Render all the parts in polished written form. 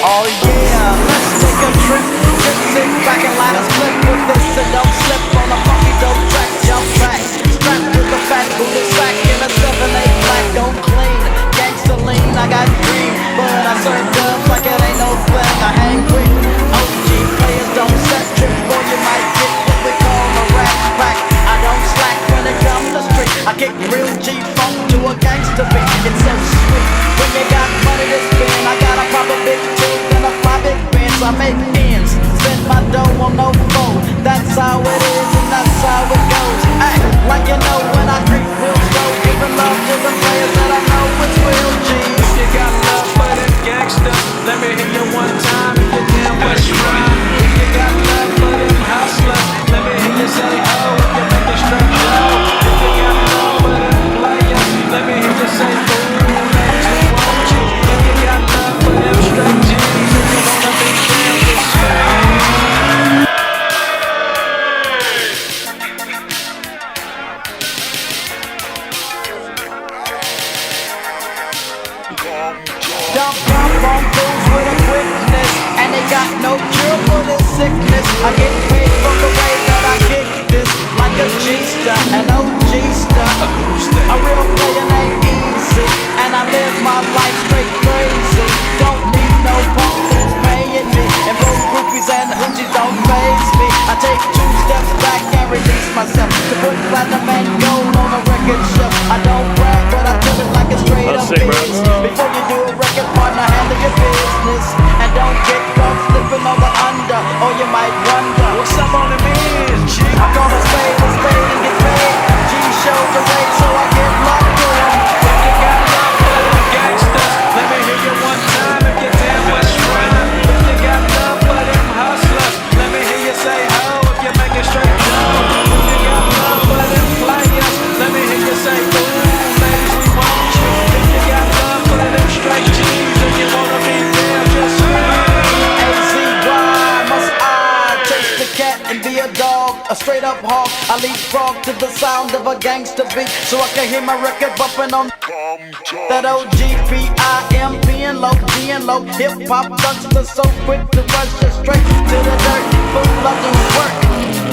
Oh yeah, let's take a trip. Just sit back and light a split with this and don't slip on a funky dope track. Jump back, strapped with a fat booty sack in a 7/8 black, don't clean. Gangsta lean, I got green, but I serve dubs like it ain't no thing. I hang with OG players, don't set trip, or you might get what we call a rat pack. I don't slack when it comes to street. I kick real G-funk to a gangsta beat. It's so sweet when you got money to spend. I got a proper big tilt and a fly big Benz. I make ends, spend my dough on no foe. That's how it is and that's how it goes. Act like you know when I creep real slow. Giving love to the players that I know it's real G. If you got love for them gangsters, let me hear you one time if you damn West Rhyme. If you got love for them hustlers, let me hear you say oh if you make it straight low. If you got love for them players, let me hear you say ooh, ladies we want you. If you got love for them straight G's, if you wanna be down this way. Dump on fools with a quickness, and they got no cure for this sickness. I get paid from the way that I kick this, like a G-star, an OG-star. A real player named Easy, and I live my life straight crazy. Don't need no punk who's paying me, and both groupies and hoochies don't faze me. I take 2 steps back and release myself to put platinum and gold on a record shelf. I don't brag, but I tell it like it's straight up biz. Before you do a record, partner, handle your business, and don't get caught slipping on the under, or you might wonder What's up on the biz, G? I'm gonna spade and get paid. G shows the way, so I get locked in. If you got love for them gangsters, let me hear you one time if you damn West Rhyme. If you got love for them hustlers, let me hear you say ho if you make it straight low. If you got love for them players, let me hear you say ooh, ladies we want you. If you got love for them straight G's, if you wanna be there, just A-Z-Y, must I chase the cat and be a dog, a straight up hawk. I leapfrog to the sound of a gangster beat, so I can hear my record bumping on that OGPIMP and low, G and low. Hip hop gangster so quick to rush us straight to the dirt. Fool love to work,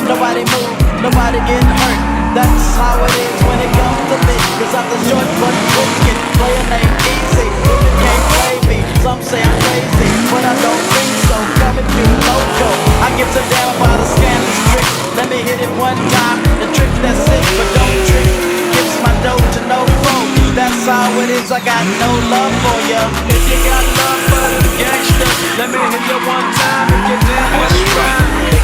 nobody move, nobody getting hurt. That's how it is when it comes to me, cause I'm the short but wicked player named Easy. You can't play me, some say I'm crazy, but I don't think so. Coming through loco, I give a damn about a scandalous trick. Let me hit it one time, the trick that's it, but don't trick. Gives my dough to no foe. That's how it is, I got no love for ya. if you got love for them gangsters, let me hear you one time if you damn West Rhyme.